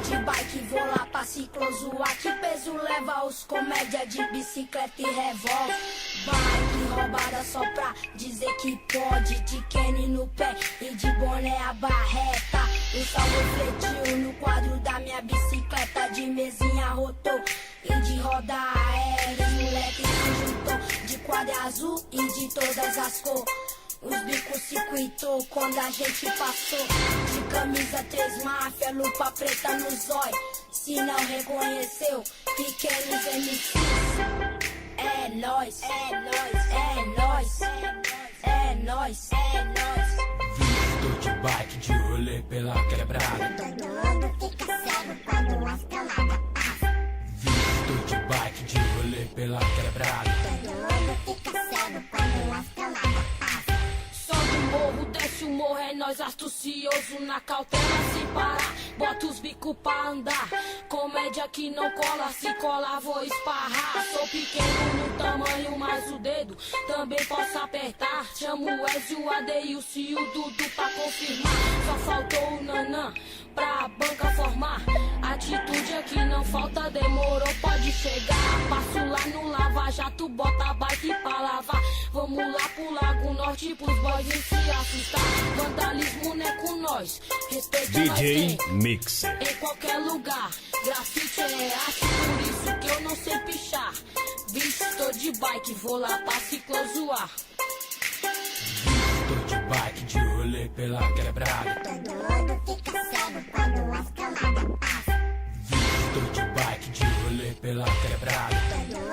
de bike, vou lá pra ciclozoar. Que peso leva os comédia de bicicleta e revólver. Bike roubada só pra dizer que pode. De Kenny no pé e de boné a barreta. O sol refletiu no quadro da minha bicicleta. De mesinha rotou e de roda aérea. Os moleque se juntou de quadro azul e de todas as cores. Os bicos se cuitou quando a gente passou. De camisa 3 máfia, lupa preta no zói. Se não reconheceu, pequenos MCs. É nóis, é nóis, é nóis, é nóis, é nóis. Visto de bike de rolê pela quebrada. Todo mundo fica cego quando a escalada passa. Visto de bike de rolê pela quebrada. Todo mundo fica cego quando a escalada passa. Sobe o morro, desce o morro, é nós astucioso na cautela sem parar. Bota os bicos pra andar, comédia que não cola, se colar vou esparrar. Sou pequeno no tamanho, mas o dedo também posso apertar. Chamo o Ezio, o Adeilson e o Dudu pra confirmar. Só faltou o Nanã pra banca formar. Atitude aqui não falta, demorou, pode chegar. Passo lá no Lava Jato, bota a bike pra lavar. Vamos lá pro Lago Norte pros boys nem se assustar. Vandalismo não é com nós, respeito DJ nós Mixer. em qualquer lugar. Grafite é arte, por isso que eu não sei pichar. Visto, tô de bike, vou lá pra ciclozoar. Visto de bike de rolê pela quebrada. Todo mundo fica cego quando a escalada passa. Visto de bike de rolê pela quebrada. Todo